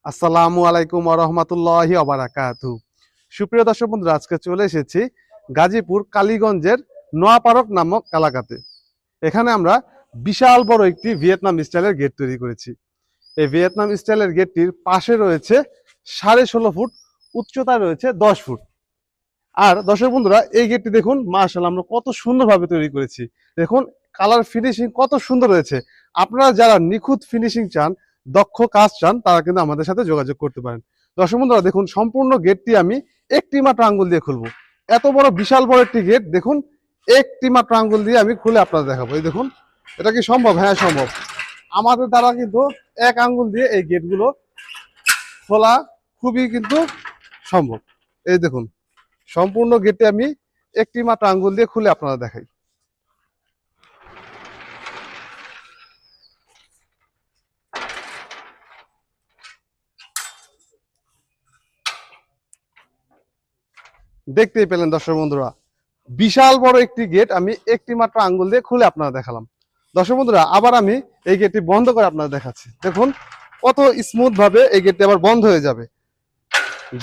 আসসালামু আলাইকুম ওয়া রাহমাতুল্লাহি ওয়া বারাকাতুহু। সুপ্রিয় দর্শক বন্ধুরা, আজকে চলে এসেছি গাজীপুর কালীগঞ্জের নোয়াপাড়ক নামক এলাকাতে। এখানে আমরা বিশাল বড় একটি ভিয়েতনাম স্টাইলের গেট তৈরি করেছি। এই ভিয়েতনাম স্টাইলের গেটটির পাশে রয়েছে 16.5 ফুট, উচ্চতা রয়েছে 10 ফুট। আর দর্শক বন্ধুরা, এই গেটটি দেখুন, মাশাআল্লাহ আমরা কত সুন্দরভাবে তৈরি করেছি। দেখুন কালার ফিনিশিং কত সুন্দর রয়েছে। আপনারা যারা নিখুঁত ফিনিশিং চান, দক্ষ কাজ চান, তারা কিন্তু আমাদের সাথে যোগাযোগ করতে পারেন। দর্শক বন্ধুরা দেখুন, সম্পূর্ণ গেটটি আমি একটি মাত্র আঙ্গুল দিয়ে খুলবো। এত বড় বিশাল বড় একটি গেট দেখুন, একটি মাত্র আঙ্গুল দিয়ে আমি খুলে আপনাদের দেখাবো। এই দেখুন, এটা কি সম্ভব? হ্যাঁ সম্ভব। আমাদের দ্বারা কিন্তু এক আঙ্গুল দিয়ে এই গেটগুলো খোলা খুবই কিন্তু সম্ভব। এই দেখুন, সম্পূর্ণ গেটে আমি একটি মাত্র আঙ্গুল দিয়ে খুলে আপনারা দেখাই। দেখতেই পেলেন দর্শক বন্ধুরা, বিশাল বড় একটি গেট আমি একটি মাত্র আঙ্গুল দিয়ে খুলে আপনারা দেখালাম। দর্শক বন্ধুরা, আবার আমি এই গেটটি বন্ধ করে আপনারা দেখাচ্ছি। দেখুন কত স্মুথ ভাবে এই গেটটি আবার বন্ধ হয়ে যাবে।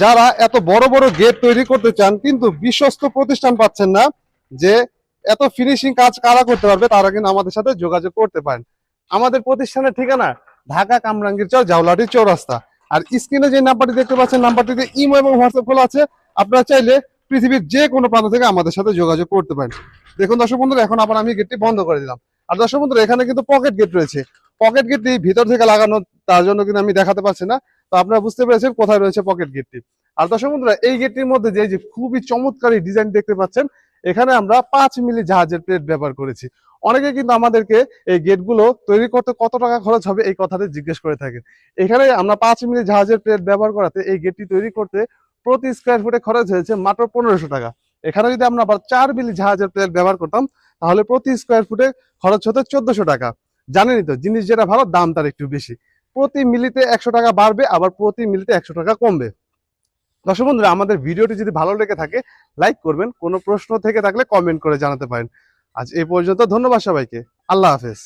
যারা এত বড় বড় গেট তৈরি করতে চান কিন্তু বিশ্বস্ত প্রতিষ্ঠান পাচ্ছেন না, যে এত ফিনিশিং কাজ কারা করতে পারবে, তারা কিন্তু আমাদের সাথে যোগাযোগ করতে পারেন। আমাদের প্রতিষ্ঠানের ঠিকানা ঢাকা কামরাঙ্গীর চর, জাউলাটি চৌরাস্তা। আর স্ক্রিনে যে নাম্বারটি দেখতে পাচ্ছেন, নাম্বারটিতে ইমো এবং হোয়াটসঅ্যাপ খোলা আছে। আপনারা চাইলে পৃথিবীর যে কোনো প্রান্ত থেকে আমাদের সাথে যোগাযোগ করতে পারেন। দেখুন দর্শক বন্ধুরা, এখন আবার আমি গেটটি বন্ধ করে দিলাম। আর দর্শক বন্ধুরা, এখানে কিন্তু পকেট গেট রয়েছে। পকেট গেটটি ভিতর থেকে লাগানো, তার জন্য কিন্তু আমি দেখাতে পারছি না। তো আপনারা বুঝতে পেরেছেন কোথায় রয়েছে পকেট গেটটি। আর দর্শক বন্ধুরা, এই গেটটির মধ্যে যে খুবই চমৎকার ডিজাইন দেখতে পাচ্ছেন, এখানে আমরা 5 মিলি জাহাজের প্লেট ব্যবহার করেছি। অনেকে কিন্তু আমাদেরকে এই গেটগুলো তৈরি করতে কত টাকা খরচ হবে এই কথাটা জিজ্ঞেস করে থাকেন। এখানে আমরা 5 মিলি জাহাজের প্লেট ব্যবহার করাতে এই গেটটি তৈরি করতে প্রতি স্কোয়ার ফুটে খরচ হয়েছে মাত্র 1500 টাকা। এখানে যদি আমরা আবার 4 মিলি জাহাজের প্লেট ব্যবহার করতাম, তাহলে প্রতি স্কোয়ার ফুটে খরচ হতো 1400 টাকা। জানেনই তো, জিনিস যেটা ভালো দাম তার একটু বেশি। প্রতি মিলিতে 100 টাকা বাড়বে, আবার প্রতি মিলিতে 100 টাকা কমবে। দর্শক বন্ধুরা, আমাদের ভিডিওটি যদি ভালো লেগে থাকে লাইক করবেন, কোনো প্রশ্ন থেকে থাকলে কমেন্ট করে জানাতে পারেন। আজ এই পর্যন্ত, ধন্যবাদ সবাইকে। আল্লাহ হাফেজ।